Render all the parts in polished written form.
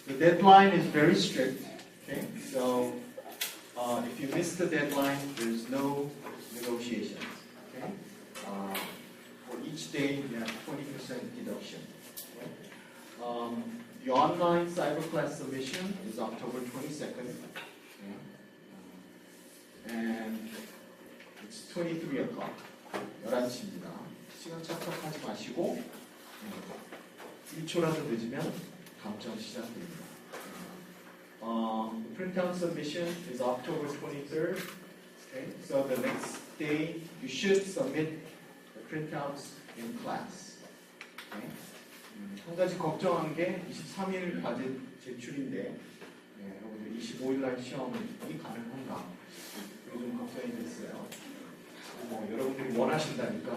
The deadline is very strict. Okay, so if you miss the deadline, there's no negotiations. Okay, for each day you have 20% deduction. Okay? The online cyber class submission is October 22nd, okay? And it's 23 o'clock, 11시입니다. 시간 착각하지 마시고 1초라도 늦으면 감점 시작됩니다. The printout submission is October 23rd. Okay, so the next day you should submit the printouts in class. Okay. 한 가지 걱정한 게 23일 과제 제출인데 여러분들 25일 날 시험이 가능한가? 그게 좀 걱정이 됐어요. 여러분들이 원하신다니까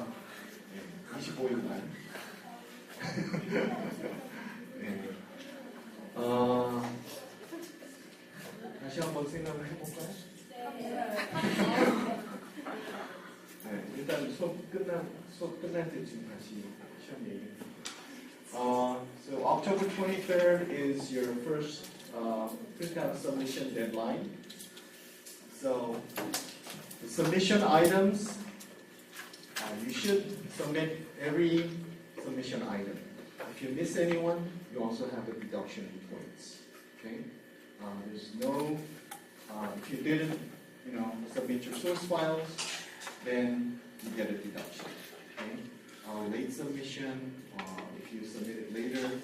25일 날. 네. 다시 한번 생각을 해볼까요? 네, 일단 수업 끝날 때쯤 다시 시험 얘기해볼게요. So October 23rd is your first printout submission deadline. So the submission items, you should submit every submission item. If you miss anyone, you also have a deduction in points. Okay? There's no, if you didn't, submit your source files, then you get a deduction. Okay? Late submission, if you submit it later,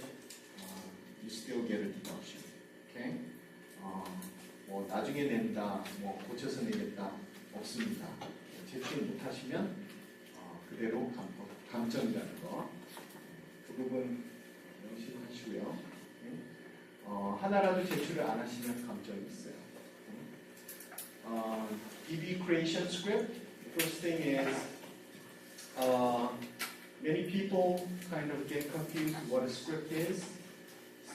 you still get a deduction. Okay? 나중에 낸다, 고쳐서 내겠다 없습니다. 제출 못하시면 그대로 감점이라는 거. 그 부분 명심하시고요. 하나라도 제출을 안 하시면 감점이 있어요. DB creation script. The first thing is many people kind of get confused what a script is.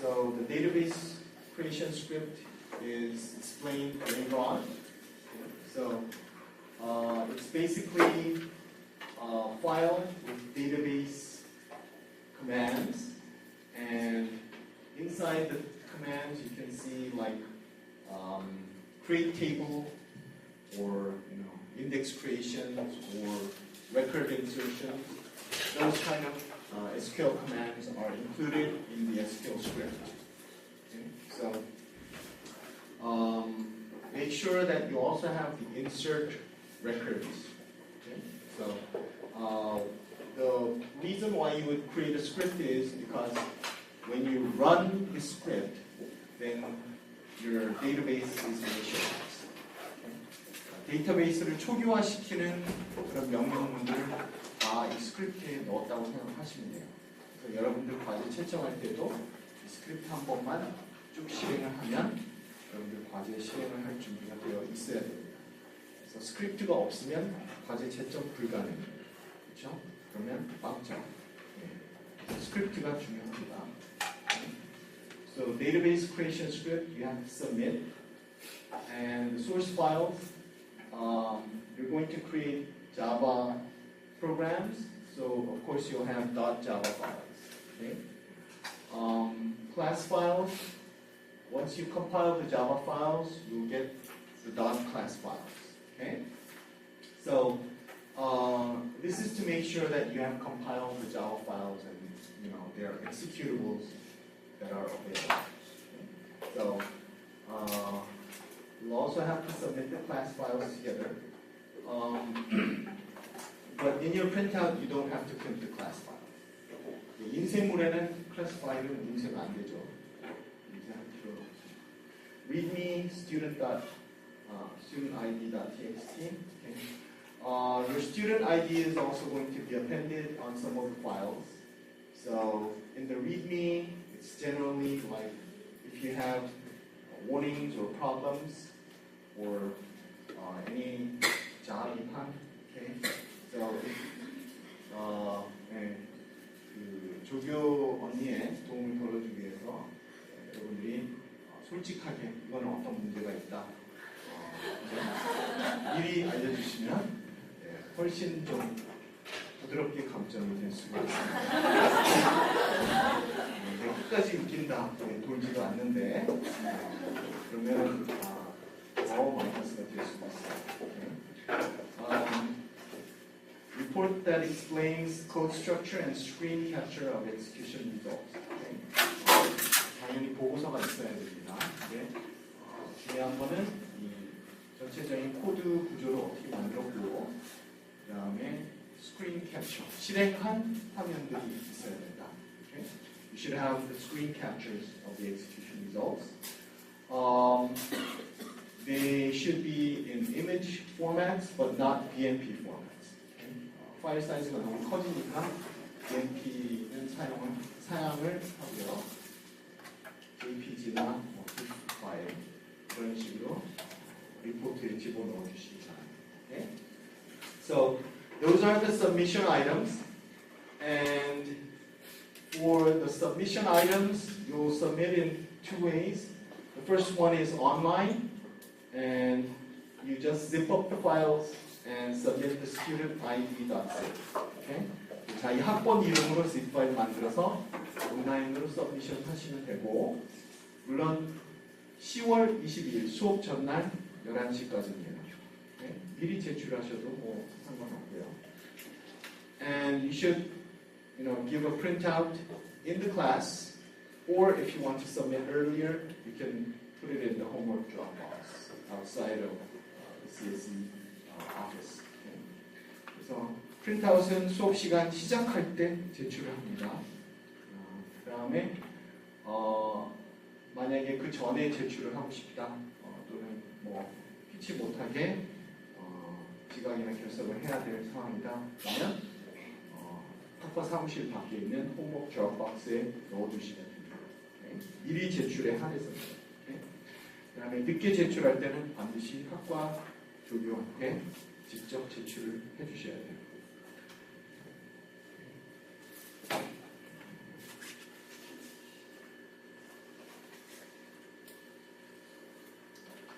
So the database creation script is explained later on. So it's basically a file with database commands, and inside the commands you can see like create table, or index creation, or record insertion. Those kind of SQL commands are included in the SQL script. Okay? So make sure that you also have the insert records. Okay? So the reason why you would create a script is because when you run the script, then your database is initialized. 데이터베이스를 초기화시키는 그런 명령문들 이 스크립트에 넣었다고 생각하시면 돼요. 그래서 여러분들 과제 채점할 때도 이 스크립트 한 번만 쭉 실행을 하면 여러분들 과제 실행을 할 준비가 되어 있어야 됩니다. 그래서 스크립트가 없으면 과제 채점 불가능해요. 그렇죠? 그러면 빵점. 스크립트가 중요합니다. So database creation script you have to submit, and the source files you're going to create Java programs. So of course you'll have .java files. Okay? Class files. Once you compile the Java files, you'll get the .class files. Okay? So this is to make sure that you have compiled the Java files and there are executables that are available. Okay? So you'll also have to submit the class files together. But in your printout, you don't have to print the class file. 인쇄물에는 class 파일은 인쇄가 안 되죠. 인쇄할 필요가 없죠. readme studentid.txt. Okay. Your student ID is also going to be appended on some of the files. So in the readme, it's generally like if you have warnings or problems or any 자기판. Okay. So 그 조교 언니의 도움을 덜어주기 위해서 여러분들이 솔직하게 이거는 어떤 문제가 있다 미리 알려주시면 훨씬 좀 부드럽게 감점이 될 수가 있습니다. 끝까지 웃긴다. 돌지도 않는데 그러면 더 마이너스가 될 수도 있어요. Report that explains code structure and screen capture of execution results. 당연히 보고서가 있어야 됩니다. 중요한 거는 이 전체적인 코드 구조를 어떻게 만들었고, 그 다음에 스크린 캡처, 실행한 화면들이 있어야 된다. You should have the screen captures of the execution results. They should be in image formats, but not BMP formats. 파일 사이즈가 너무 커지니까 BMP는 사양을 하고요. JPG나 PDF 파일 그런 식으로 리포트에 집어넣어 주시기 바랍니다. So those are the submission items, and for the submission items, you'll submit in two ways. The first one is online, and you just zip up the files and submit the student ID.zip. Okay? 자기 학번 이름으로 zip 파일 만들어서 온라인으로 서브미션 하시면 되고, 물론 10월 22일 수업 전날 11시까지입니다. Okay? 미리 제출하셔도 뭐 상관없고요. And you should, give a printout in the class, or if you want to submit earlier, you can put it in the homework drop box outside of the CSE office. Okay? 그래서 프린트아웃은 수업 시간 시작할 때 제출을 합니다. 그 다음에 만약에 그 전에 제출을 하고 싶다, 또는 뭐 피치 못하게 지각이나 결석을 해야 될 상황이다 그러면 학과 사무실 밖에 있는 홈워크 드롭박스에 넣어두시면 됩니다. 미리 제출에 한해서입니다. 그 다음에 늦게 제출할 때는 반드시 학과 조교한테 직접 제출을 해주셔야 돼요.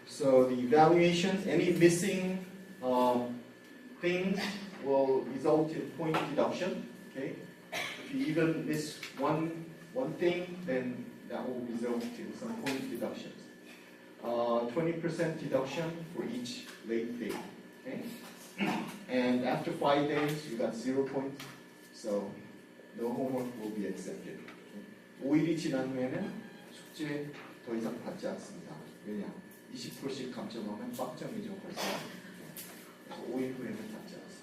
So the evaluations, any missing things will result in point deduction. Okay, if you even miss one thing, then that will result in some point deductions. 20% deduction for each late day. Okay, and after 5 days, you got 0 points, so no homework will be accepted. 5일이 지난 후에는 숙제 더 이상 받지 않습니다. 왜냐? 20%씩 감점하면 빡점이죠, 벌써. 그래서 5일 후에는 받지 않습니다.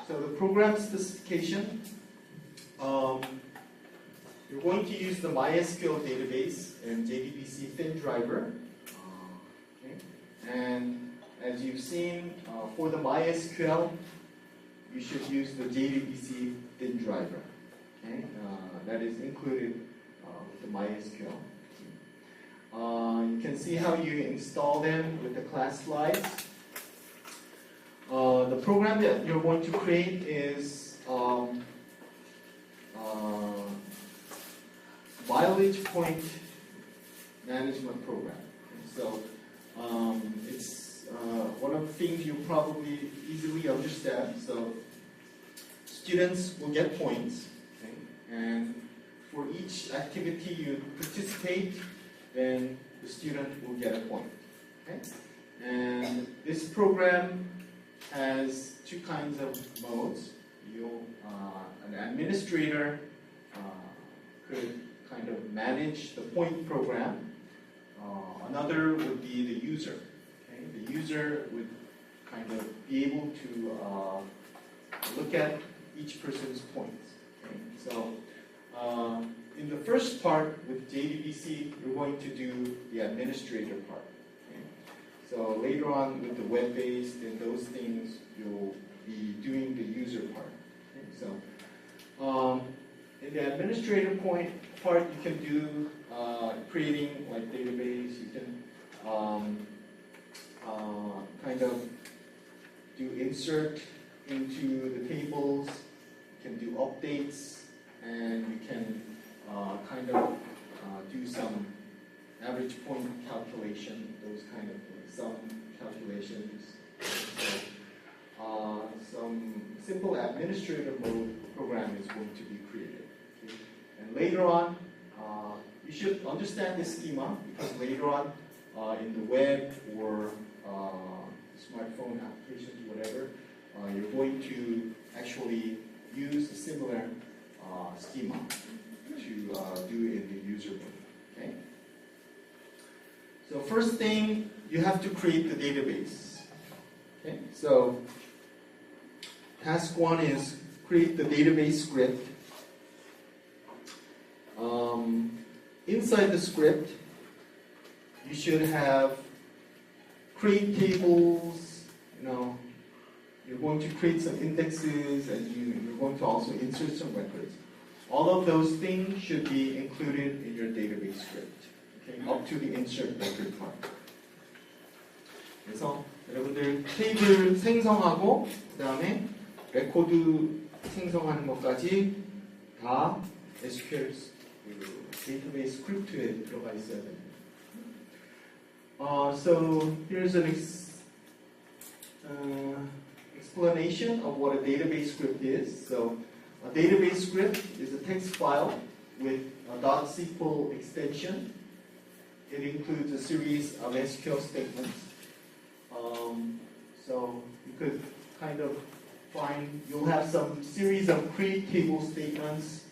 So the program specification, you're going to use the MySQL database and JDBC thin driver. Okay. And as you've seen, for the MySQL, you should use the JDBC thin driver. Okay. That is included with the MySQL. You can see how you install them with the class slides. The program that you're going to create is mileage point management program. So it's one of the things you probably easily understand. So students will get points, okay? And for each activity you participate, then the student will get a point. Okay? And this program has two kinds of modes. An administrator could kind of manage the point program. Another would be the user. Okay? The user would kind of be able to look at each person's points. Okay? So in the first part with JDBC, we're going to do the administrator part. Okay? So later on with the web-based and those things, you'll be doing the user part. Okay? So in the administrator part, you can do creating like database. You can kind of do insert into the tables. You can do updates, and you can kind of do some average point calculation, those kind of things, some calculations. So, some simple administrator mode program is going to be created. Okay? later on, you should understand this schema because later on in the web or smartphone applications, whatever, you're going to actually use a similar schema to do in the user book. Okay? So first thing, you have to create the database. Okay? So task 1 is create the database script. Inside the script, you should have create tables, you're going to create some indexes and you're going to also insert some records. All of those things should be included in your database script, okay? Up to the insert record part. 그래서 여러분들 테이블 생성하고 그 다음에 레코드 생성하는 것까지 다 SQL 데이터베이스 스크립트에 들어가 있어야 됩니다. So here's an explanation of what a database script is. So a database script is a text file with a .SQL extension. It includes a series of SQL statements. So you could kind of find, you'll have some series of create table statements,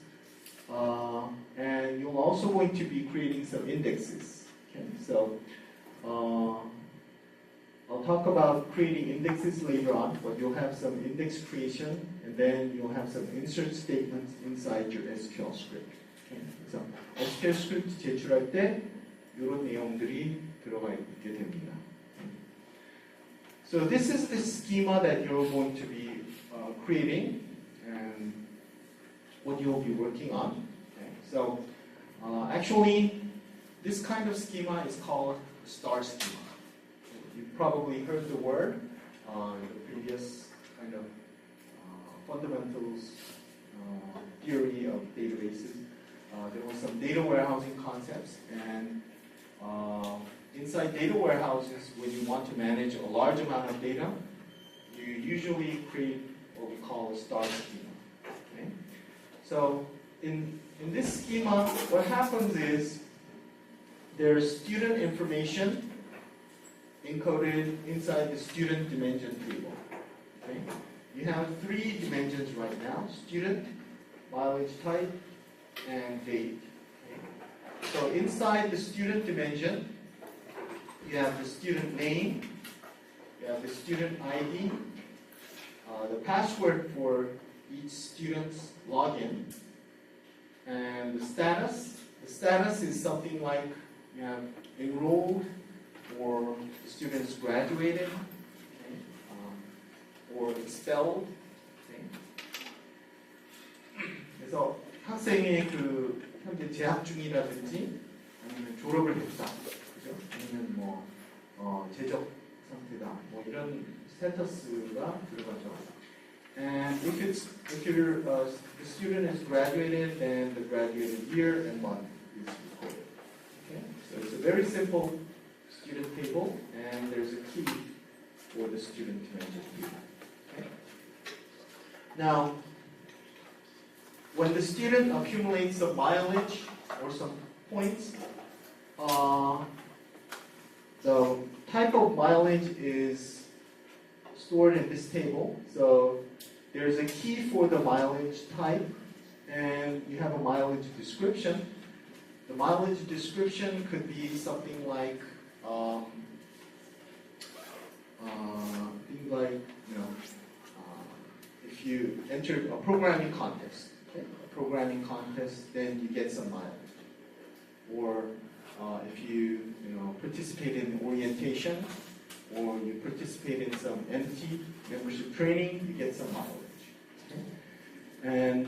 and you're also going to be creating some indexes. Okay, so I'll talk about creating indexes later on, but you'll have some index creation, and then you'll have some insert statements inside your SQL script. Okay, so SQL script 제출할 때 이런 내용들이 들어가 있게 됩니다. So this is the schema that you're going to be creating and what you'll be working on. Okay. So actually, this kind of schema is called star schema. You've probably heard the word in the previous kind of fundamentals theory of databases. There were some data warehousing concepts, and inside data warehouses, when you want to manage a large amount of data, you usually create what we call a star schema. Okay? So in this schema, what happens is there's student information encoded inside the student dimension table. Okay? You have 3 dimensions right now: student, mileage type, and date. Okay? So inside the student dimension, you have the student name, you have the student ID, the password for each student's login, and the status. The status is something like you have enrolled, or the student is graduated, okay, or expelled. Okay. 그래서 학생의 그 현재 재학 중이라든지 아니면 졸업을 했다, 그죠? 아니면 뭐 재적 상태다, 뭐 이런 스테이터스가 들어가죠. And if your the student is graduated, then the graduated year and month is recorded. Okay, so it's a very simple student table, and there's a key for the student dimension table. Okay. Now, when the student accumulates some mileage or some points, the type of mileage is stored in this table. So there's a key for the mileage type, and you have a mileage description. The mileage description could be something like things like, if you enter a programming contest, okay? A programming contest, then you get some mileage. Or if you participate in orientation, or you participate in some entity membership training, you get some mileage. Okay? And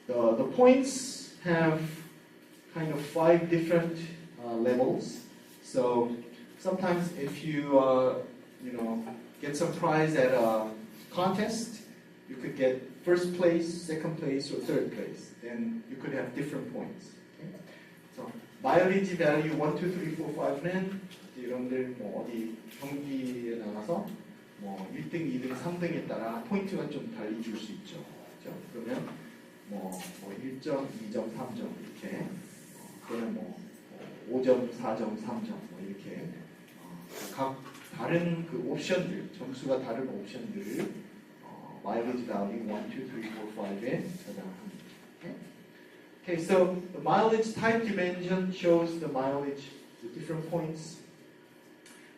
the points have kind of 5 different levels. So sometimes if you get some prize at a contest, you could get first place, second place, or third place. Then you could have different points. Okay? So mileage value 1, 2, 3, 4, 5는 여러분들 뭐 어디 경기에 나가서 뭐 1등, 2등, 3등에 따라 포인트가 좀 달리 줄 수 있죠. 그렇죠? 그러면 뭐 1점, 2점, 3점 이렇게 또는 뭐 5점, 4점, 3점 뭐 이렇게 각 다른 그 옵션들 점수가 다른 옵션들을 mileage value 1, 2, 3, 4, 5에 저장합니다. Okay, so the mileage type dimension shows the mileage, the different points.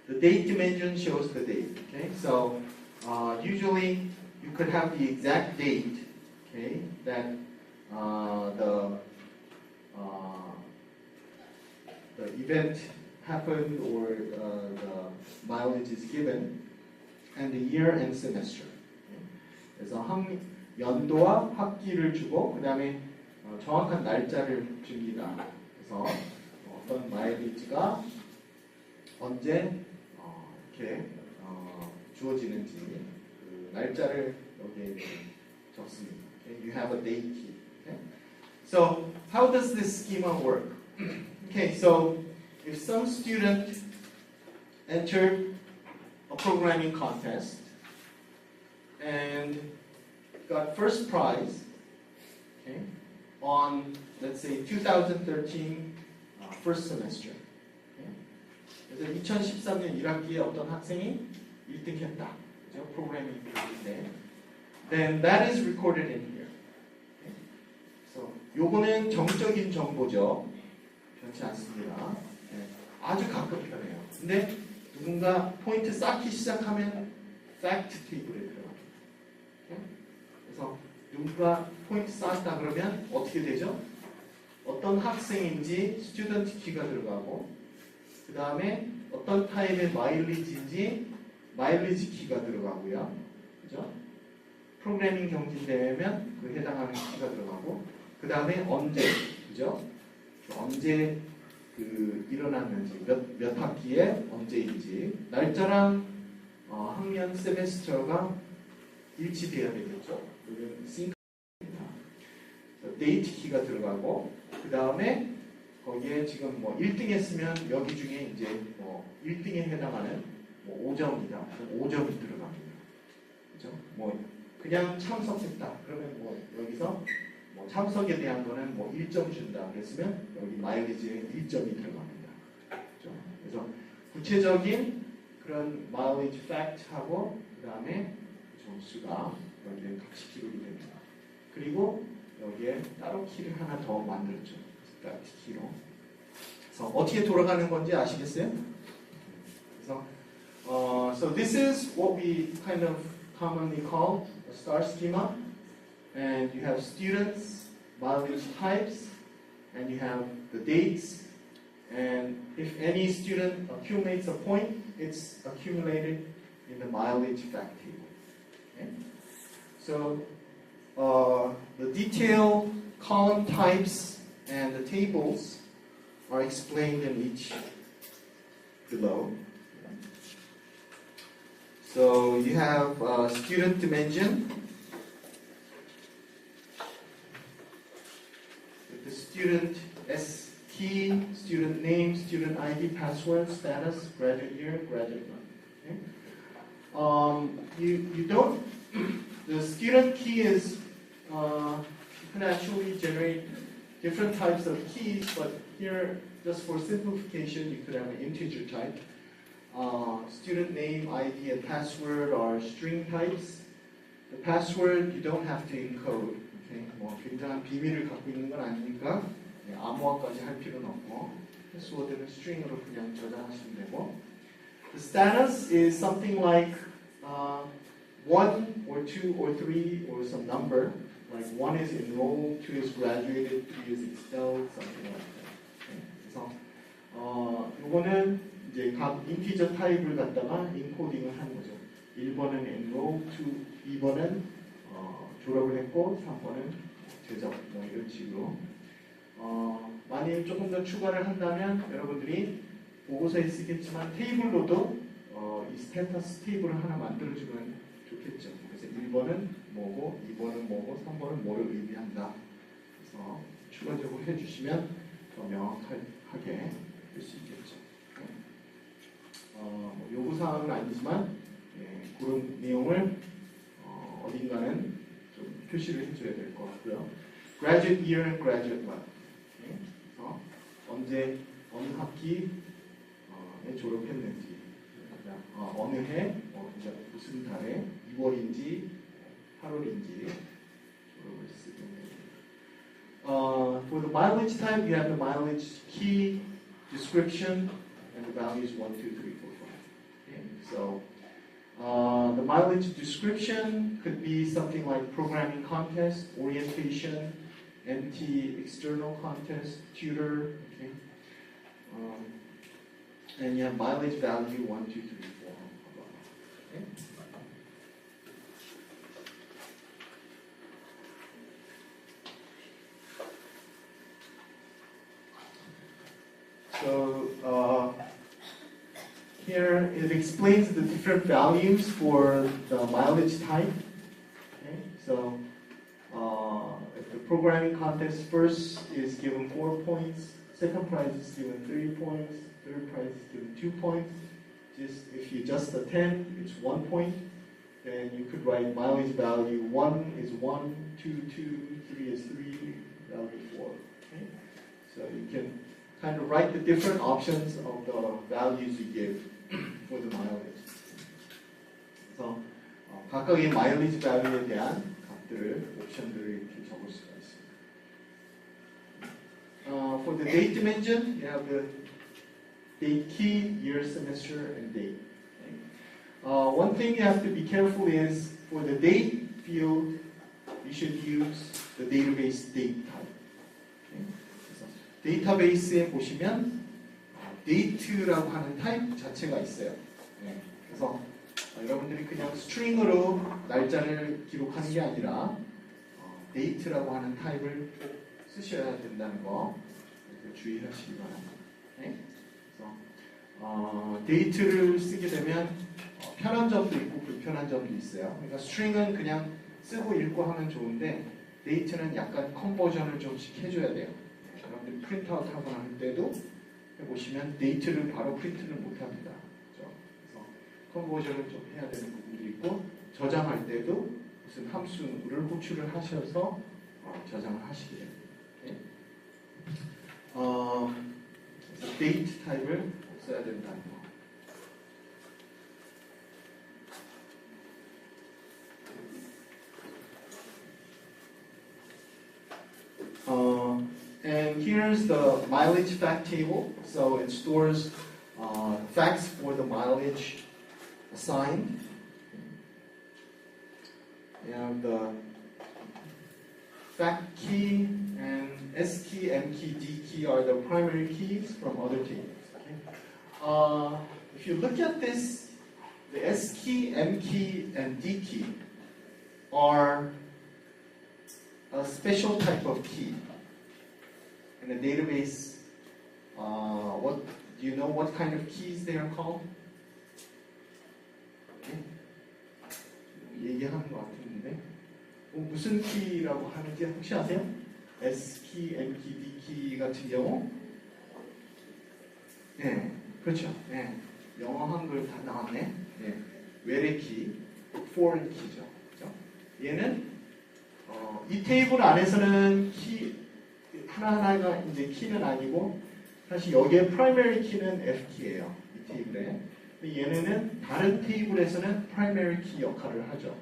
The date dimension shows the date. Okay, so usually you could have the exact date. Okay, that the event happened or the mileage is given, and the year and semester. 그래서 연도와 학기를 주고 그 다음에 정확한 날짜를 줍니다. 그래서 어떤 마일리지가 언제 이렇게 주어지는지 그 날짜를 여기에 적습니다. Okay? You have a date key. Okay? So how does this schema work? Okay, so if some student entered a programming contest and got first prize, okay, on let's say 2013 first semester. Okay? 그래서 2013년 1학기에 어떤 학생이 1등했다. 그죠? 프로그래밍인데, then that is recorded in here. Okay? So 요거는 정적인 정보죠. 변치 않습니다. 네. 아주 가끔 변해요. 근데 누군가 포인트 쌓기 시작하면 fact 테이블에 들어갑니다. Okay? 그래서 누군가 포인트 쌓았다 그러면 어떻게 되죠? 어떤 학생인지 스튜던트 키가 들어가고 그 다음에 어떤 타입의 마일리지인지 마일리지 키가 들어가고요. 그죠? 프로그래밍 경진대회면 그 해당하는 키가 들어가고 그 다음에 언제, 그죠? 언제 그 일어났는지 몇 학기에 언제인지 날짜랑 학년 세메스터가 일치돼야 되겠죠. 여기는 싱크입니다. 데이트 키가 들어가고 그 다음에 거기에 지금 뭐 1등 했으면 여기 중에 이제 뭐 1등에 해당하는 뭐 5점이다. 5점이 들어갑니다. 그죠? 뭐 그냥 참석했다. 그러면 뭐 여기서 뭐 참석에 대한 거는 뭐 1점 준다. 그랬으면 여기 마일리지에 1점이 들어갑니다. 그죠? 그래서 구체적인 그런 마일리지 팩트하고 그 다음에 점수가 여기에 같이 기록이 됩니다. 그리고 여기에 따로 키를 하나 더 만들었죠. 팩트 키로. 그래서 어떻게 돌아가는 건지 아시겠어요? 그래서 so this is what we kind of commonly call a star schema. And you have students, mileage types, and you have the dates. And if any student accumulates a point, it's accumulated in the mileage fact table. Okay? So the detailed column types and the tables are explained in each below. So you have student dimension. The student S key, student name, student ID, password, status, graduate year, graduate month. Okay? You don't. The student key is you can actually generate different types of keys, but here, just for simplification, you could have an integer type. Student name, ID, and password are string types. The password you don't have to encode. Okay? 뭐 굉장한 비밀을 갖고 있는 건 아니니까 암호화까지 할 필요는 없고 패스워드는 string으로 그냥 저장하시면 되고. The status is something like 1 or 2 or 3 or some number. Like 1 is enrolled, 2 is graduated, 3 is expelled, something like that. Okay? 그래서 이거는 이제 각 인티저 타입을 갖다가 인코딩을 하는 거죠. 1번은 enrolled, 2번은 졸업을 했고, 3번은 제적, 뭐 이런 식으로. 만일 조금 더 추가를 한다면 여러분들이 보고서에 쓰겠지만 테이블로도 이 스테이터스 테이블을 하나 만들어주면 좋겠죠. 그래서 1번은 뭐고, 2번은 뭐고, 3번은 뭐를 의미한다. 그래서 추가적으로 해주시면 더 명확하게 될 수 있겠죠. 뭐 요구사항은 아니지만 그런 내용을 어딘가는 좀 표시를 해줘야 될 것 같고요. graduate year and graduate month. Okay? 그래서 언제 어느 학기에 졸업했는지, 어느 해, 이제 무슨 달에 2월인지 8월인지 졸업을 쓰게 됩니다. For the mileage type, you have the mileage key, description, and the values 1, 2, 3, 4, 5. Okay? So the mileage description could be something like programming contest, orientation, MT external contest, tutor. Okay? And you have mileage value 1, 2, 3, 4. Okay? So here it explains the different values for the mileage type. Okay? So if the programming contest first is given 4 points, second prize is given 3 points, third prize is given 2 points. Just if you just attend, it's 1 point. Then you could write mileage value 1 is 1, 2, 2, 3 is 3, value 4. Okay? So you can kind of write the different options of the values you give for the mileage. 그래서 각각의 마일리지 value에 대한 값들을, 옵션들을 이렇게 적을 수가 있습니다. For the date dimension, you have the date key, year, semester, and date. Okay? One thing you have to be careful is for the date field, you should use the database date type. Okay? 데이터베이스에 보시면 date라고 하는 타입 자체가 있어요. 네. 그래서 여러분들이 그냥 스트링으로 날짜를 기록하는 게 아니라 date라고 하는 타입을 꼭 쓰셔야 된다는 거 주의하시기 바랍니다. 네. 그래서 date를 쓰게 되면 편한 점도 있고 불편한 점도 있어요. 그러니까 string은 그냥 쓰고 읽고 하면 좋은데 date는 약간 컨버전을 좀씩 해줘야 돼요. 여러분들이 프린트아웃 하거나 할 때도 보시면 데이트를 바로 프린트를 못합니다. 그렇죠? 그래서 컨버전을 좀 해야 되는 부분도 있고 저장할 때도 무슨 함수를 호출을 하셔서 저장을 하시게 됩니다. 네? 그래서 데이트 타입을 써야 된다는 거. And here's the mileage fact table. So it stores facts for the mileage assigned. And the fact key and S key, M key, D key are the primary keys from other tables. Okay? If you look at this, the S key, M key, and D key are a special type of key. In a database, what do you know what kind of keys they are called? Okay. 얘기하는 것 같은데 무슨 키라고 하는지 혹시 아세요? S 키, M 키, D 키 같은 경우, 네, 그렇죠. 네, 영어 한글 다 나왔네. 네, 외래 키, foreign 키죠. 그렇죠? 얘는 이 테이블 안에서는 키 하나하나가 이제 키는 아니고 사실 여기에 primary 키는 F 키예요. 이 테이블에. 얘네는 다른 테이블에서는 primary 키 역할을 하죠.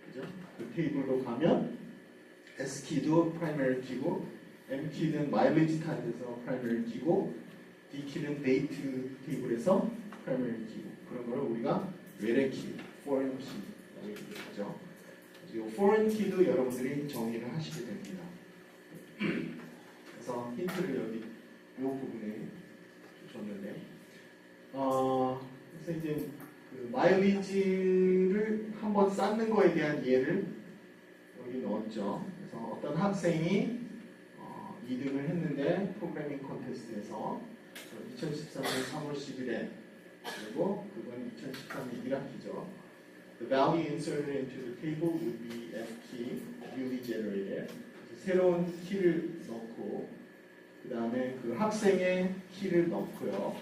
그죠? 그 테이블로 가면 S 키도 primary 키고 M 키는 mileage 타입에서 primary 키고 D 키는 date 테이블에서 primary 키고 그런 걸 우리가 외래 키, foreign 키라고 얘기하죠. 이 foreign 키도 여러분들이 정의를 하시게 됩니다. 그래서 힌트를 여기 이 부분에 줬는데, 그래서 이제 그 마일리지를 한번 쌓는 거에 대한 예를 여기 넣었죠. 그래서 어떤 학생이 2등을 했는데 프로그래밍 콘테스트에서 2013년 3월 10일에 그리고 그건 2013년 1학기죠. The value inserted into the table would be F key, newly generated. 새로운 키를 넣고 그 다음에 그 학생의 키를 넣고요.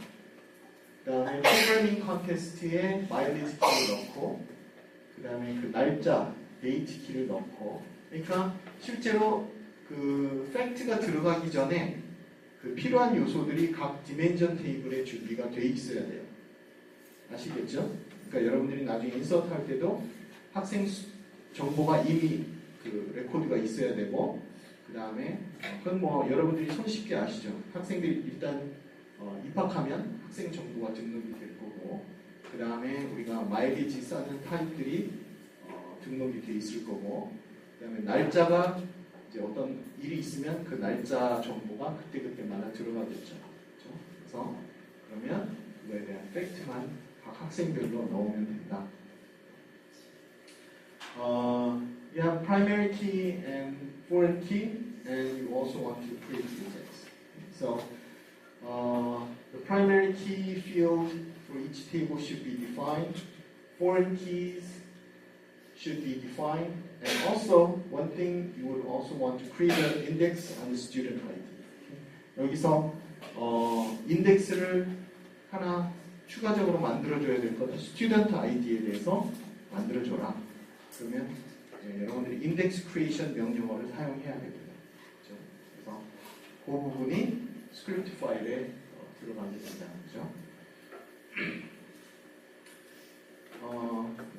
그 다음에 프로그래밍 컨테스트에 마일리지 키를 넣고 그 다음에 그 날짜, 데이트 키를 넣고 그러니까 실제로 그 팩트가 들어가기 전에 그 필요한 요소들이 각 디멘전 테이블에 준비가 돼 있어야 돼요. 아시겠죠? 그러니까 여러분들이 나중에 인서트 할 때도 학생 정보가 이미 그 레코드가 있어야 되고, 그 다음에 그건 뭐 여러분들이 손쉽게 아시죠? 학생들이 일단 입학하면 학생 정보가 등록이 될 거고, 그 다음에 우리가 마일리지 쌓는 타입들이 등록이 돼 있을 거고, 그 다음에 날짜가 이제 어떤 일이 있으면 그 날짜 정보가 그때그때마다 들어가겠죠. 그렇죠? 그래서 그러면 그거에 대한 팩트만 각 학생별로 넣으면 된다. You have primary key and foreign key, and you also want to create index. So the primary key field for each table should be defined. Foreign keys should be defined, and also one thing you would also want to create an index on the student ID. 여기서 인덱스를 하나 추가적으로 만들어줘야 될 것은 student ID에 대해서 만들어줘라. 그러면 여러분들이 인덱스 크리에이션 명령어를 사용해야 됩니다. 그렇죠? 그래서 그 부분이 스크립트 파일에 들어가게 된다는 거죠.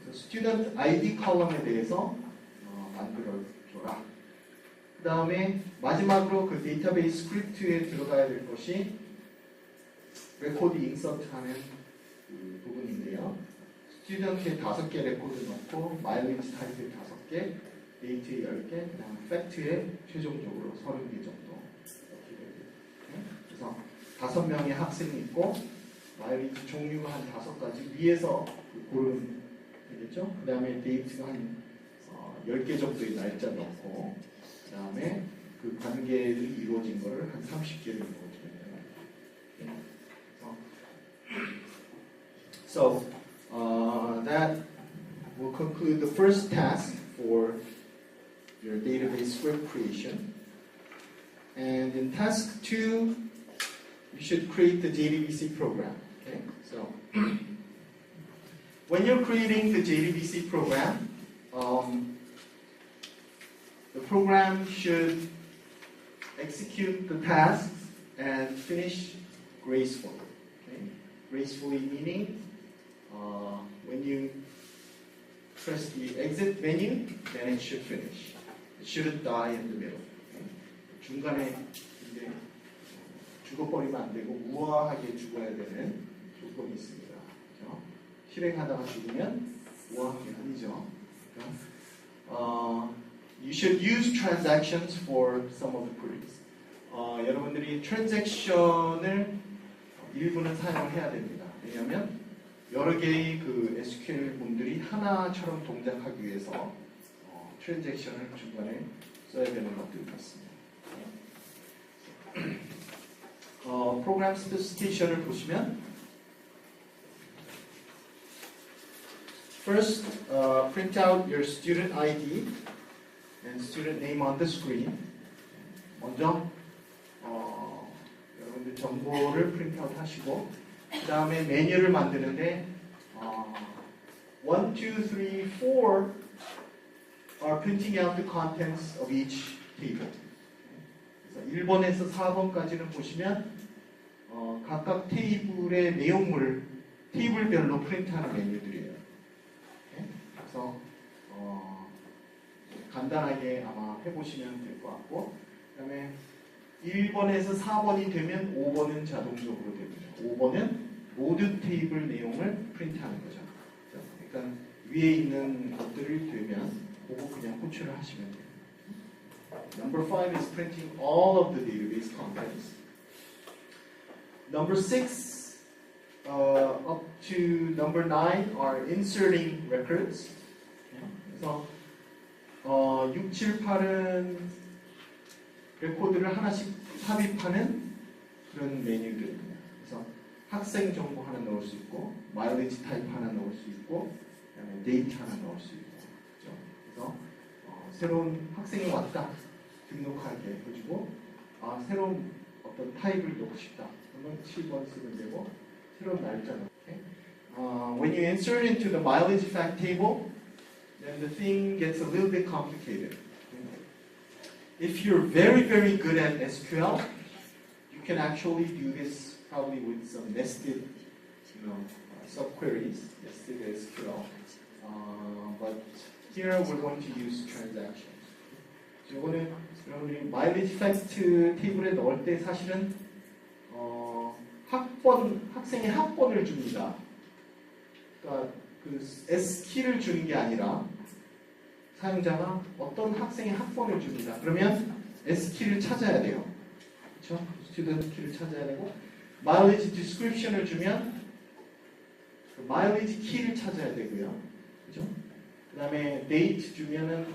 그래서 student ID 컬럼에 대해서 만들어줘라. 그 다음에 마지막으로 그 데이터베이스 스크립트에 들어가야 될 것이 레코드 인서트하는 그 부분인데요. 스튜던트에 5개 레코드 넣고 마일리지 타입에 5개, 데이트에 10개, 그 다음 팩트에 최종적으로 30개 정도 이렇게 됩니다. 그래서 5명의 학생이 있고 마일리지 종류가 한 5가지 위에서 고르면 되겠죠. 그 다음에 데이트가 한 10개 정도의 날짜 넣고, 그 다음에 그 관계들이 이루어진 거를 한 30개를 넣어주면 돼요. So that will conclude the first task for your database script creation. And in task 2, you should create the JDBC program. Okay? So when you're creating the JDBC program, the program should execute the tasks and finish gracefully. Okay? Gracefully meaning when you press the exit menu, then it should finish. It shouldn't die in the middle. Okay? 중간에 이제 죽어버리면 안 되고 우아하게 죽어야 되는 조건이 있습니다. 그렇죠? 실행하다가 죽으면 우아한 게 아니죠. 그러니까, you should use transactions for some of the queries. 여러분들이 트랜잭션을 일부는 사용을 해야 됩니다. 왜냐하면 여러 개의 그 SQL 문들이 하나처럼 동작하기 위해서 트랜잭션을 중간에 써야 되는 것들이 있습니다. 프로그램 스페시피케이션을 보시면 first print out your student ID and student name on the screen. 먼저 여러분들 정보를 프린트아웃 하시고 그 다음에 메뉴를 만드는데 1, 2, 3, 4 are printing out the contents of each table. 그래서 1번에서 4번까지는 보시면 각각 테이블의 내용물을 테이블별로 프린트하는 메뉴들이에요. 그래서 간단하게 아마 해보시면 될 것 같고, 그 다음에 1번에서 4번이 되면 5번은 자동적으로 됩니다. 5번은 모든 테이블 내용을 프린트하는 거죠. 그러니까 위에 있는 것들을 되면 그거 그냥 호출을 하시면 돼요. Number 5 is printing all of the database contents. Number 6 up to number 9 are inserting records. 그래서 6, 7, 8은 레코드를 하나씩 삽입하는 그런 메뉴들입니다. 그래서 학생 정보 하나 넣을 수 있고, 마일리지 타입 하나 넣을 수 있고, 그다음에 데이트 하나 넣을 수 있고, 그렇죠? 그래서 새로운 학생이 왔다 등록하게 해주고, 새로운 어떤 타입을 넣고 싶다. 그러면 7번 쓰면 되고, 새로운 날짜 넣고. Okay? When you insert into the mileage fact table, then the thing gets a little bit complicated. if you're very, very good at SQL, you can actually do this probably with some nested, subqueries, nested SQL. But here we're going to use transactions. 이거는 여러분들이 마일리지 팩트 테이블에 넣을 때 사실은 학생의 학번을 줍니다. 그러니까 그 S키를 주는 게 아니라 사용자가 어떤 학생의 학번을 줍니다. 그러면 S키를 찾아야 돼요. 그렇죠? 스튜던트 키를 찾아야 되고 마일리지 디스크립션을 주면 그 마일리지 키를 찾아야 되고요. 그렇죠? 그 다음에 데이트 주면은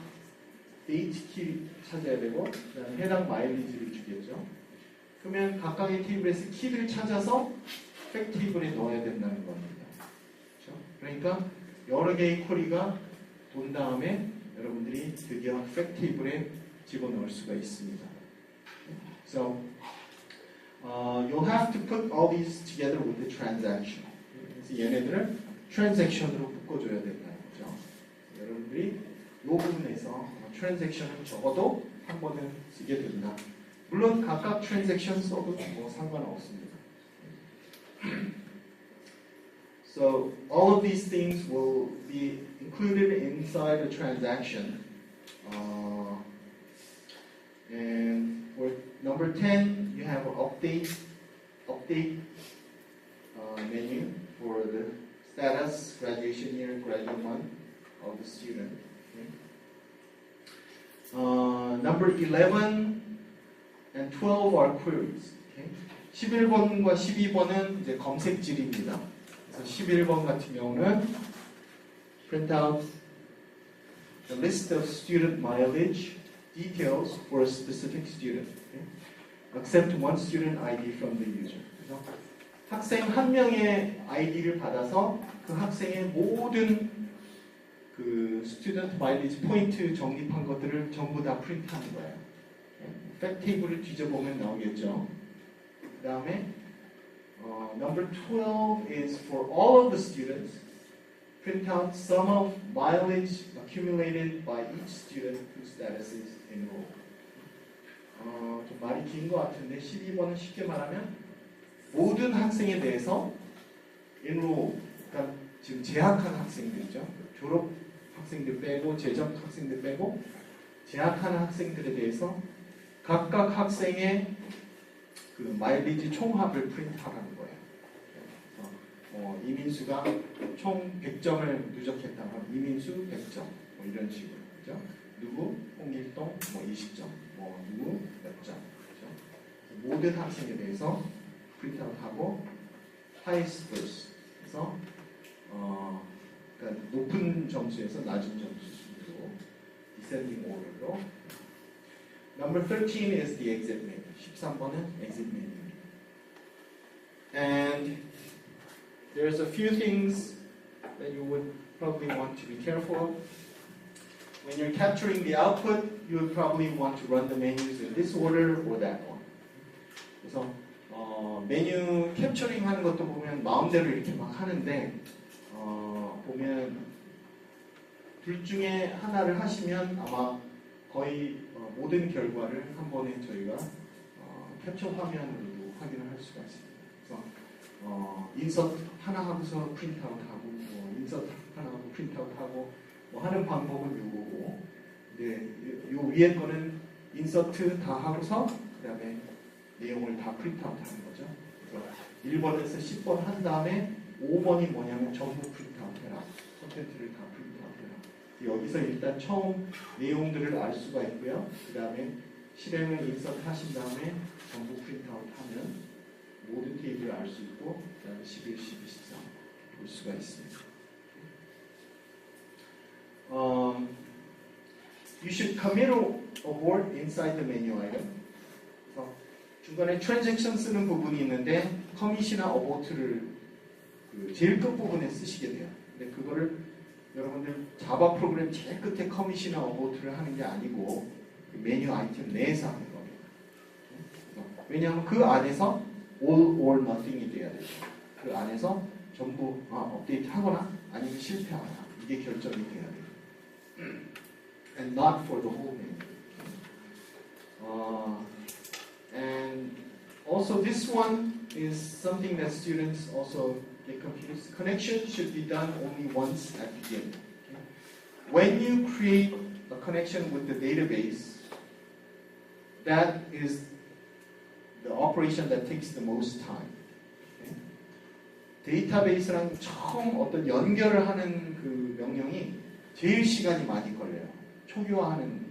데이트 키 찾아야 되고 그 다음에 해당 마일리지를 주겠죠. 그러면 각각의 테이블에서 키를 찾아서 팩트 테이블에 넣어야 된다는 겁니다. 그렇죠? 그러니까 여러 개의 쿼리가 돈 다음에 여러분들이 드디어 팩트 테이블에 집어넣을 수가 있습니다. So you'll have to put all these together with the transaction. 그래서 얘네들을 transaction으로 묶어줘야 된다는 거죠. 여러분들이 이 부분에서 트랜잭션을 적어도 한 번은 쓰게 된다. 물론 각각 트랜잭션 써도 뭐 상관없습니다. So all of these things will be included inside a transaction. And for number 10, you have an update menu for the status, graduation year, graduate month of the student. Number 11 and 12 are queries. Okay? 11번과 12번은 이제 검색질입니다. 그래서 11번 같은 경우는 print out the list of student mileage details for a specific student. Okay? Accept one student ID from the user. 그래서 학생 한 명의 아이디를 받아서 그 학생의 모든 그 스튜던트 마일리지 포인트 적립한 것들을 전부 다 프린트하는 거예요. 팩트 테이블을 뒤져보면 나오겠죠. 그 다음에 number 12 is for all of the students. Print out sum of mileage accumulated by each student whose status is enrolled. 좀 말이 긴 것 같은데 12번은 쉽게 말하면 모든 학생에 대해서 enroll, 그러니까 지금 재학한 학생들이죠. 졸업 학생들 빼고 재적 학생들 빼고 재학하는 학생들에 대해서 각각 학생의 그 마일리지 총합을 프린트하라는 거예요. 이민수가 총 100점을 누적했다면 이민수 100점 뭐 이런 식으로 그죠? 누구 홍길동 뭐 20점 뭐 누구 몇 점 그죠? 모든 학생에 대해서 프린트아웃하고 highest first 그래서 그러니까 높은 점수에서 낮은 점수 순으로 descending order로. Number 13 is the exit menu. 13번은 exit menu. And there's a few things that you would probably want to be careful of. When you're capturing the output, you would probably want to run the menus in this order or that one. 그래서 메뉴 캡처링 하는 것도 보면 마음대로 이렇게 막 하는데 보면 둘 중에 하나를 하시면 아마 거의 모든 결과를 한 번에 저희가 캡처 화면으로도 확인을 할 수가 있습니다. 그래서 인서트 하나 하고서 프린트아웃하고 인서트 하나 하고 프린트아웃하고 뭐 하는 방법은 요거고 근데 요 위에 거는 인서트 다 하고서 그 다음에 내용을 다 프린트아웃하는 거죠. 그래서 1번에서 10번 한 다음에 5번이 뭐냐면 전부 프린트아웃해라. 콘텐츠를 다 프린트아웃해라. 여기서 일단 처음 내용들을 알 수가 있고요. 그 다음에 실행을 인서트 하신 다음에 전부 프린트아웃하면 모든 테이블을 알 수 있고 그 다음에 11, 12, 13 볼 수가 있습니다. You should commit a word inside the menu item. 중간에 transaction 쓰는 부분이 있는데 commit이나 abort를 그 제일 끝부분에 쓰시게 돼요. 근데 그거를 여러분들 자바 프로그램 제일 끝에 commit이나 abort를 하는 게 아니고 그 메뉴 아이템 내에서 하는 겁니다. 왜냐하면 그 안에서 all or nothing이 돼야 돼요. 그 안에서 전부 업데이트 하거나 아니면 실패하거나 이게 결정이 돼야 돼요. And not for the whole menu. And also this one is something that students also get confused. Connection should be done only once at the beginning. Okay? When you create a connection with the database, that is the operation that takes the most time. Okay? 데이터베이스랑 처음 어떤 연결을 하는 그 명령이 제일 시간이 많이 걸려요. 초기화하는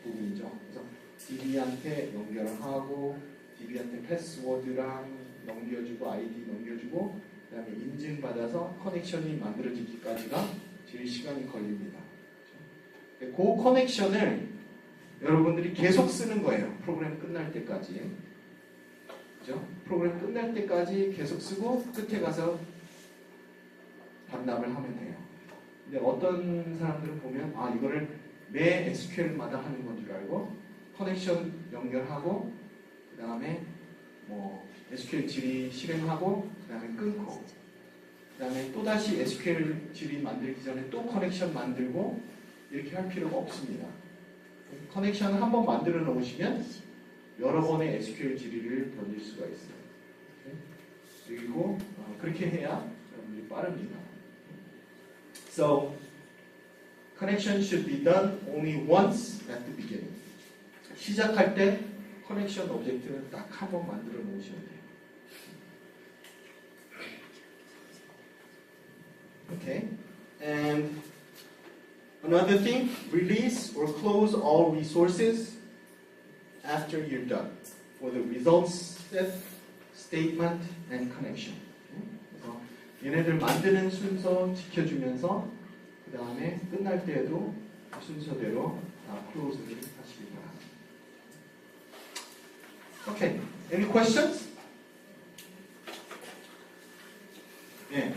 부분이죠. 그래서 DB한테 연결을 하고, DB한테 패스워드랑 넘겨주고, 아이디 넘겨주고, 그 다음에 인증받아서 커넥션이 만들어지기까지가 제일 시간이 걸립니다. 그 커넥션을 여러분들이 계속 쓰는 거예요. 프로그램 끝날 때까지. 그죠? 프로그램 끝날 때까지 계속 쓰고 끝에 가서 반납을 하면 돼요. 근데 어떤 사람들은 보면 이거를 매 SQL마다 하는 건 줄 알고 커넥션 연결하고 그 다음에 뭐 SQL 질의 실행하고 그 다음에 끊고 그 다음에 또다시 SQL 질의 만들기 전에 또 커넥션 만들고 이렇게 할 필요가 없습니다. 커넥션을 한번 만들어 놓으시면 여러 번의 SQL 질의를 던질 수가 있어요. 그리고 그렇게 해야 여러분들이 빠릅니다. So, connection should be done only once at the beginning. 시작할 때 커넥션 오브젝트는 딱 한 번 만들어 놓으시면 돼요. Okay, and another thing, release or close all resources after you're done for the results set, statement, and connection. 그래서 얘네들 만드는 순서 지켜주면서 그 다음에 끝날 때에도 순서대로 다 close를 하시기 바랍니다. Okay, any questions? 네.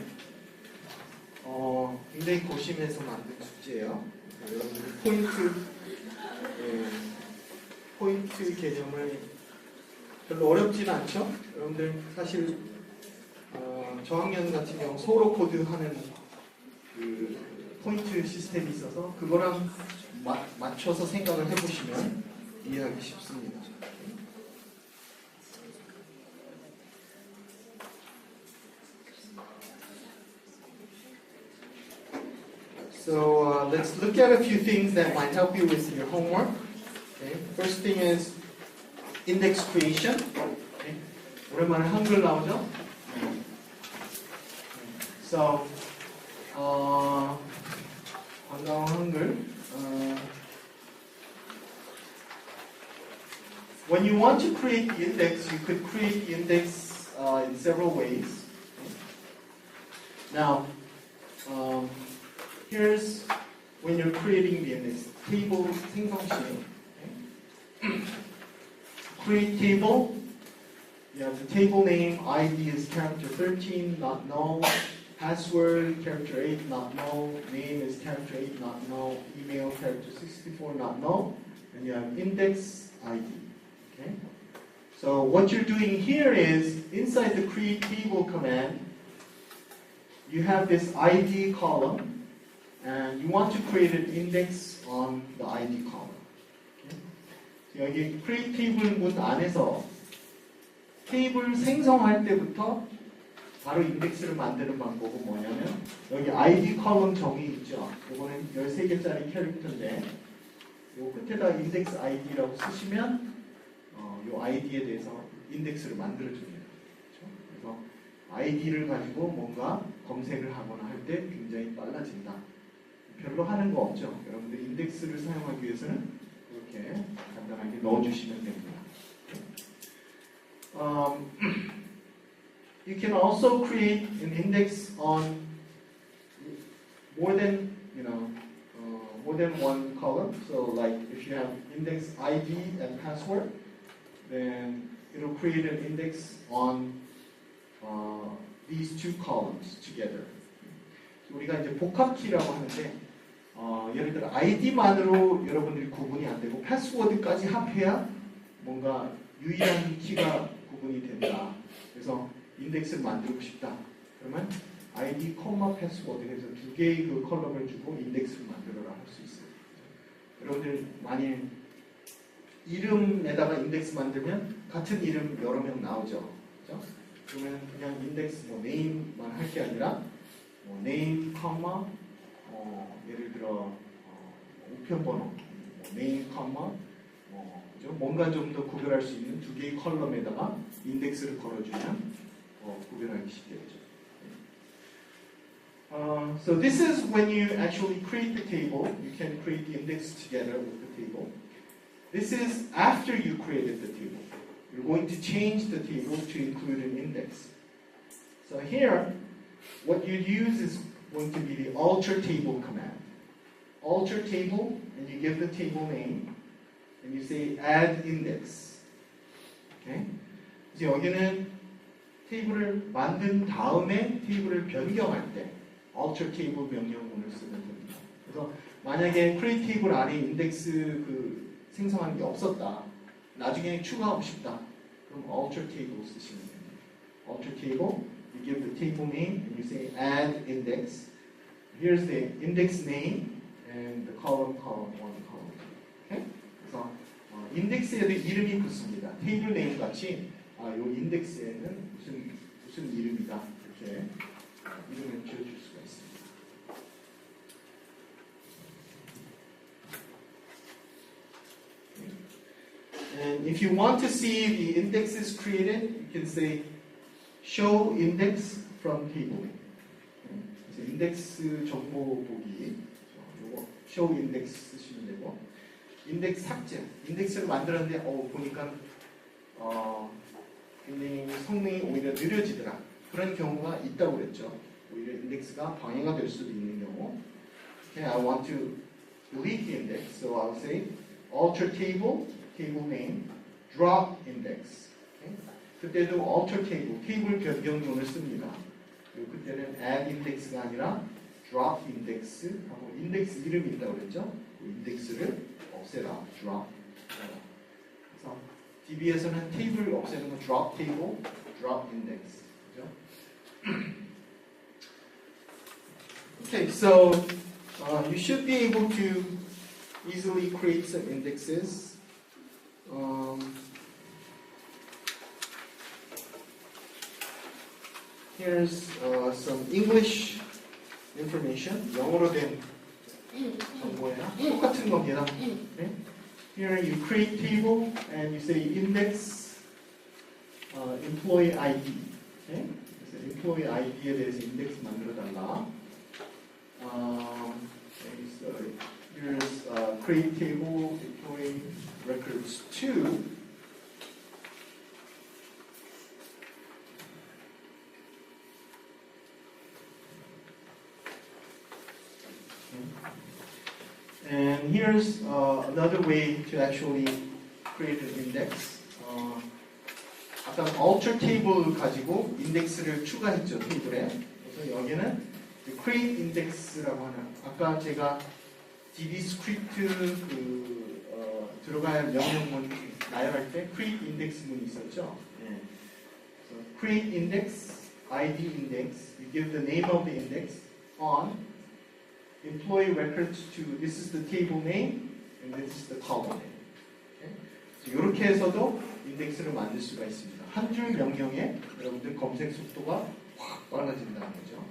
굉장히 고심해서 만든 숙제예요. 여러분들 포인트 개념을 별로 어렵진 않죠? 여러분들 사실 저학년 같은 경우 소로 코드하는 그 포인트 시스템이 있어서 그거랑 맞춰서 생각을 해보시면 이해하기 쉽습니다. So let's look at a few things that might help you with your homework. Okay. First thing is index creation. Okay. 오랜만에 한글 나오죠? So 반가운 한글. When you want to create the index, you could create the index in several ways. Okay. Now. Here's when you're creating the index. table 생성식. Okay. Create table. You have the table name. ID is character 13, not null. Password, character 8, not null. Name is character 8, not null. Email, character 64, not null. And you have index ID. Okay. So what you're doing here is inside the create table command, you have this ID column. And you want to create an index on the ID column. Okay? 여기 create table 문 안에서 테이블 생성할 때부터 바로 인덱스를 만드는 방법은 뭐냐면 여기 ID 컬럼 정의 있죠. 이거는 13개짜리 캐릭터인데 요 끝에다 인덱스 ID라고 쓰시면 요 ID에 대해서 인덱스를 만들어줍니다. 그렇죠? 그래서 ID를 가지고 뭔가 검색을 하거나 할 때 굉장히 빨라진다. 별로 하는 거 없죠. 여러분들 인덱스를 사용하기 위해서는 이렇게 간단하게 넣어주시면 됩니다. You can also create an index on more than one column. So, like if you have index ID and password, then it'll create an index on these two columns together. 우리가 이제 복합키라고 하는데, 예를 들어 아이디만으로 여러분들이 구분이 안 되고 패스워드까지 합해야 뭔가 유일한 키가 구분이 된다. 그래서 인덱스를 만들고 싶다. 그러면 아이디, 패스워드 해서 두 개의 그 컬럼을 주고 인덱스를 만들어라 할 수 있어요. 여러분들 만일 이름에다가 인덱스 만들면 같은 이름 여러 명 나오죠. 그죠? 그러면 그냥 인덱스 뭐 네임만 할 게 아니라 뭐 네임, 컴마, 예를 들어 우편번호, 뭐 네임, 컴마, 그죠? 뭔가 좀 더 구별할 수 있는 두 개의 컬럼에다가 인덱스를 걸어주면 구별하기 쉽겠죠. So this is when you actually create the table. You can create the index together with the table. This is after you created the table. You're going to change the table to include an index. So here, what you use is going to be the alter table command. Alter table, and you give the table name, and you say add index. Okay? 그래서 여기는 테이블을 만든 다음에 테이블을 변경할 때 alter table 명령문을 쓰면 됩니다. 그래서 만약에 create table 안에 인덱스 생성하는 게 없었다. 나중에 추가하고 싶다. 그럼 alter table 쓰시면 됩니다. alter table, you give the table name and you say add index. Here's the index name and the column, one column. Okay? 그래서 인덱스에도 이름이 붙습니다. 테이블 네임 같이 이 인덱스에는 무슨 이름이다. 이렇게 이름을 지어줄 수가 있습니다. And if you want to see the indexes created, you can say show index from table. 그래서 인덱스 정보 보기, 요거 show index 쓰시면 되고, 인덱스 삭제, 인덱스를 만들었는데 보니까 굉장히 성능이 오히려 느려지더라. 그런 경우가 있다고 그랬죠. 오히려 인덱스가 방해가 될 수도 있는 경우. Okay, I want to delete the index, so I'll say alter table, table name, drop index. Okay? 그때도 alter table, 테이블 변경문을 씁니다. 그리고 그때는 add index가 아니라 drop index 하고 인덱스 이름이 있다고 그랬죠. 그 인덱스를 없애라, drop. 그래서 DB에서는 테이블 없애는 거 drop table, drop index. 그죠? Okay, so you should be able to easily create some indexes. Here's some English information. 영어로 된 정보예요. 똑같은 겁니다. Okay? Here you create table and you say index employee ID. Okay? 그래서 employee ID에 대해서 인덱스 만들어 달라. Here's create table employee records 2. And here's another way to actually create an index. 아까 alter table 가지고 인덱스를 추가했죠, 테이블에. 그래서 여기는 create index라고 하는, 아까 제가 DB 스크립트 들어갈 명령문 나열할 때 create index 문이 있었죠. 예. So create index, ID index, you give the name of the index on employee records to, this is the table name and this is the column name. Okay? So 이렇게 해서도 인덱스를 만들 수가 있습니다. 한 줄 명령에 여러분들 검색 속도가 확 빨라진다는 거죠.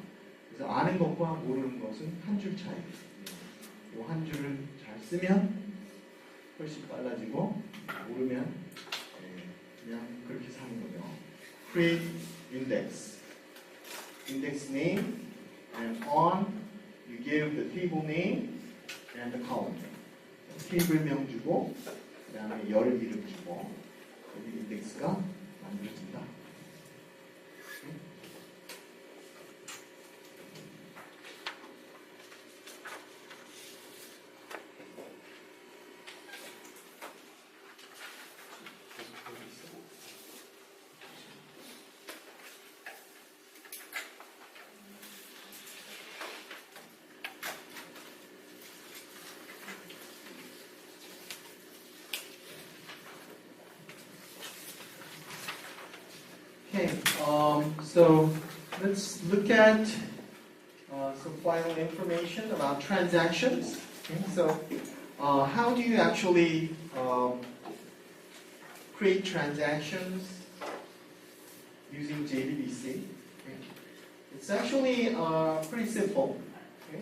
그래서 아는 것과 모르는 것은 한 줄 차이. 이 한 줄을 잘 쓰면 훨씬 빨라지고 모르면 그냥 그렇게 사는 거죠. Create index, index name, and on you give the table name and the column name. 테이블명 주고 그 다음에 열 이름 주고 여기 인덱스가 만들어진다. Okay, so let's look at some final information about transactions. Okay, so how do you actually create transactions using JDBC. Okay. It's actually pretty simple. Okay.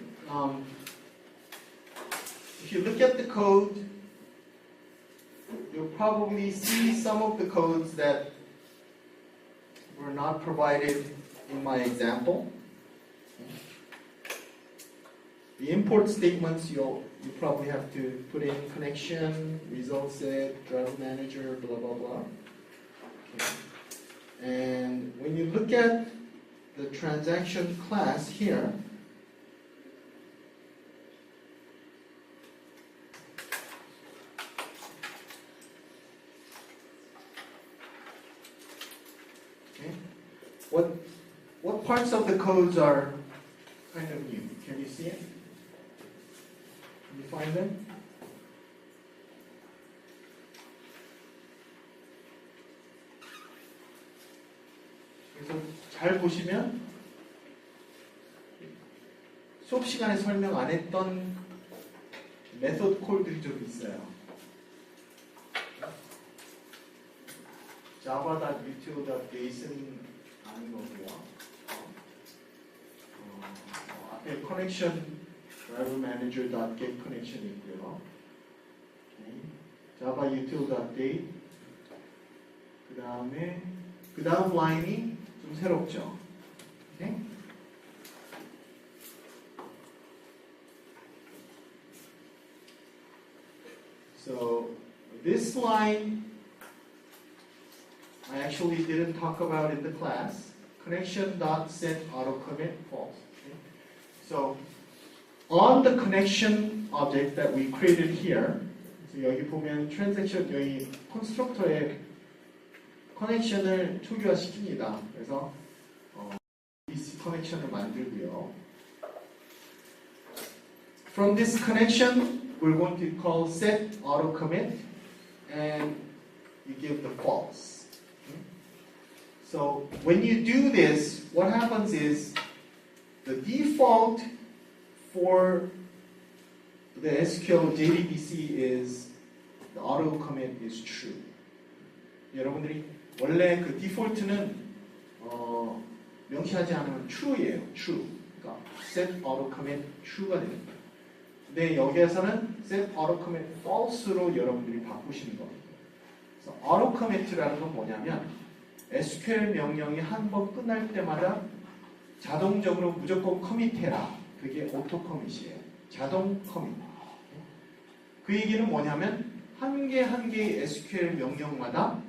If you look at the code, you'll probably see some of the codes that were not provided in my example. The import statements you probably have to put in connection, result set, driver manager, blah blah blah. Okay. And when you look at the transaction class here, okay, what parts of the codes are kind of new? Can you see it? Can you find them? 그래서 잘 보시면 수업 시간에 설명 안 했던 메소드 콜들이 좀 있어요. java.util.base는 아닌 거고요. 앞에 connection driver manager.get connection 있고요. java util.date 그 다음 라인이 좀 새롭죠. Okay? So this line I actually didn't talk about in the class. Connection.setAutoCommit false. Okay? So on the connection object that we created here, so 여기 보면 transaction 여기 constructor에 커넥션을 초기화시킵니다. 그래서 DC 커넥션을 만들고요. From this connection, we're going to call set auto commit, and you give the false. Okay? So when you do this, what happens is the default for the SQL JDBC is the auto commit is true. 여러분들이 원래 그 디폴트는 명시하지 않으면 true예요. true. 그러니까 set auto commit true가 됩니다. 근데 여기에서는 set auto commit false로 여러분들이 바꾸시는 겁니다. 그래서 auto commit라는 건 뭐냐면 SQL 명령이 한 번 끝날 때마다 자동적으로 무조건 커밋해라. 그게 auto commit이에요. 자동 커밋. 그 얘기는 뭐냐면 한 개 한 개의 SQL 명령마다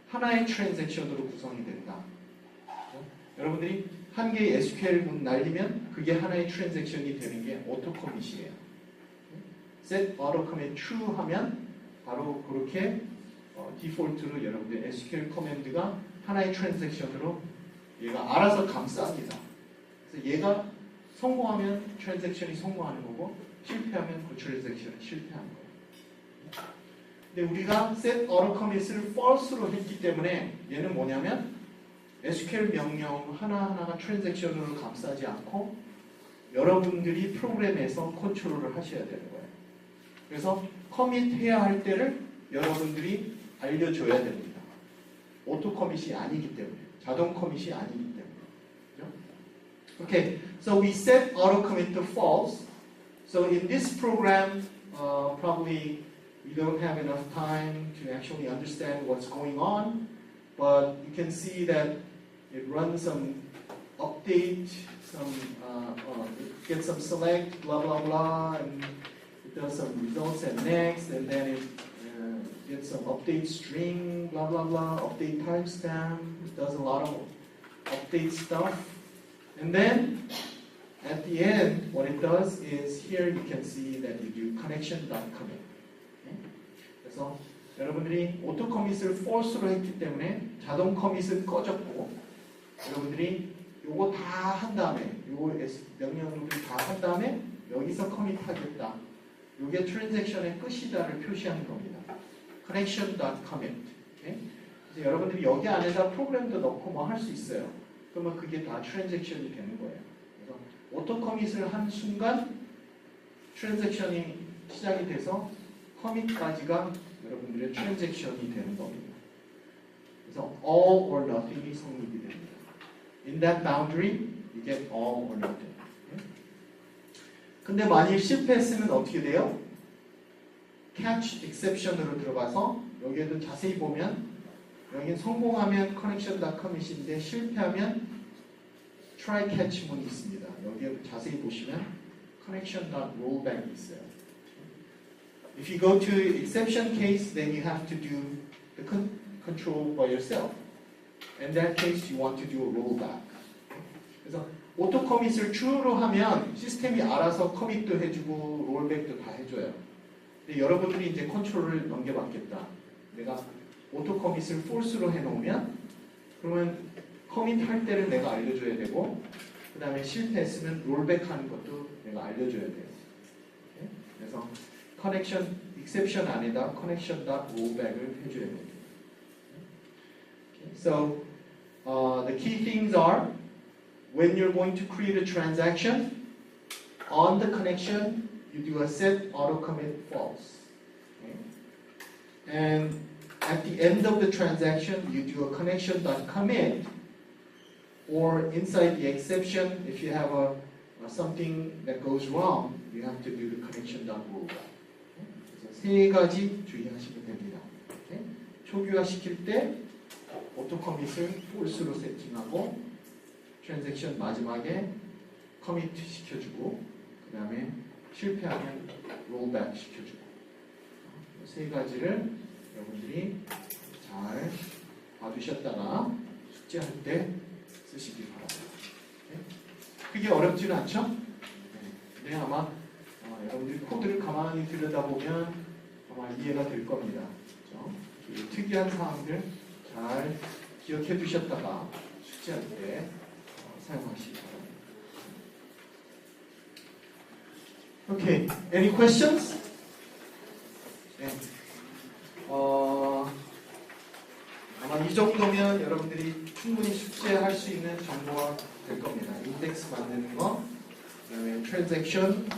하나의 트랜잭션으로 구성이 된다. 여러분들이 한 개의 SQL 문 날리면 그게 하나의 트랜잭션이 되는 게 오토 커밋이에요. set auto commit true 하면 바로 그렇게 디폴트로 여러분들 SQL 커맨드가 하나의 트랜잭션으로 얘가 알아서 감쌉니다. 그래서 얘가 성공하면 트랜잭션이 성공하는 거고 실패하면 그 트랜잭션은 실패하는 거예요. 근데 우리가 set auto commit을 false로 했기 때문에 얘는 뭐냐면 SQL 명령 하나하나가 트랜잭션으로 감싸지 않고 여러분들이 프로그램에서 컨트롤을 하셔야 되는 거예요. 그래서 커밋 해야 할 때를 여러분들이 알려줘야 됩니다. 오토 커밋이 아니기 때문에, 자동 커밋이 아니기 때문에. 그렇죠? Okay, so we set auto commit to false. So in this program, probably we don't have enough time to actually understand what's going on, but you can see that it runs some update, get some select, blah blah blah, and it does some results and next, and then it gets some update string, blah blah blah, update timestamp. It does a lot of update stuff, and then at the end, what it does is here you can see that you do connection.commit. Okay? 그래서 여러분들이 오토 커밋을 false로 했기 때문에 자동 커밋은 꺼졌고 여러분들이 요거 다 한 다음에 요거 명령을 다 한 다음에 여기서 커밋하겠다. 요게 트랜잭션의 끝이다를 표시하는 겁니다. connection.commit. Okay? 그래서 여러분들이 여기 안에다 프로그램도 넣고 뭐 할 수 있어요. 그러면 그게 다 트랜잭션이 되는 거예요. 그래서 오토 커밋을 한 순간 트랜잭션이 시작이 돼서 커밋까지가 여러분들의 트랜잭션이 되는 겁니다. 그래서 all or nothing이 성립이 됩니다. In that boundary, you get all or nothing. 근데 만일 실패했으면 어떻게 돼요? catch exception으로 들어가서 여기에도 자세히 보면 여기 성공하면 connection.commit인데 실패하면 try catch 문이 있습니다. 여기에 자세히 보시면 connection.rollback이 있어요. If you go to exception case, then you have to do the control by yourself. In that case, you want to do a rollback. 그래서 오토 커밋을 true로 하면 시스템이 알아서 커밋도 해주고 롤백도 다 해줘요. 근데 여러분들이 이제 컨트롤을 넘겨받겠다. 내가 오토 커밋을 false로 해놓으면 그러면 커밋 할 때를 내가 알려줘야 되고 그 다음에 실패했으면 롤백 하는 것도 내가 알려줘야 돼요. 그래서 connection, exception 안에다 connection.rollback을 해줘야 돼요. So the key things are when you're going to create a transaction on the connection, you do a set auto commit false. Okay? And at the end of the transaction, you do a connection.commit, or inside the exception, if you have something that goes wrong, you have to do the connection.rollback. Okay? 그래서 세 가지 주의하시면 됩니다. Okay? 초기화 시킬 때 오토 커밋을 false로 세팅하고 트랜잭션 마지막에 커밋 시켜주고 그 다음에 실패하면 롤백 시켜주고 세 가지를 여러분들이 잘 봐두셨다가 숙제할 때 쓰시기 바랍니다. 크게 어렵지는 않죠? 근데 아마 여러분들이 코드를 가만히 들여다보면 아마 이해가 될 겁니다. 그렇죠? 그 특이한 사항들 잘 기억해 두셨다가 숙제할 때 사용하시기 바랍니다. Okay, any questions? 네. 아마 이 정도면 여러분들이 충분히 숙제할 수 있는 정보가 될 겁니다. 인덱스 만드는 거, 그다음에 트랜잭션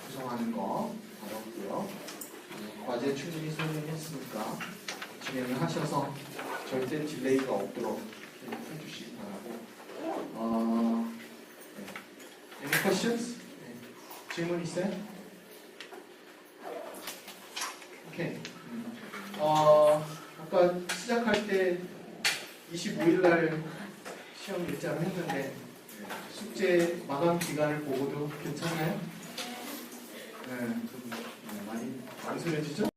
구성하는 거 알았고요. 과제 충분히 설명했으니까 진행을 하셔서 절대 딜레이가 없도록 해주시기 바라고. 네. Any questions? 네. 질문 있어요? 오케이. 아까 시작할 때 25일 날 시험 일자를 했는데 숙제 마감 기간을 보고도 괜찮나요? 네, 좀 많이 망설여지죠?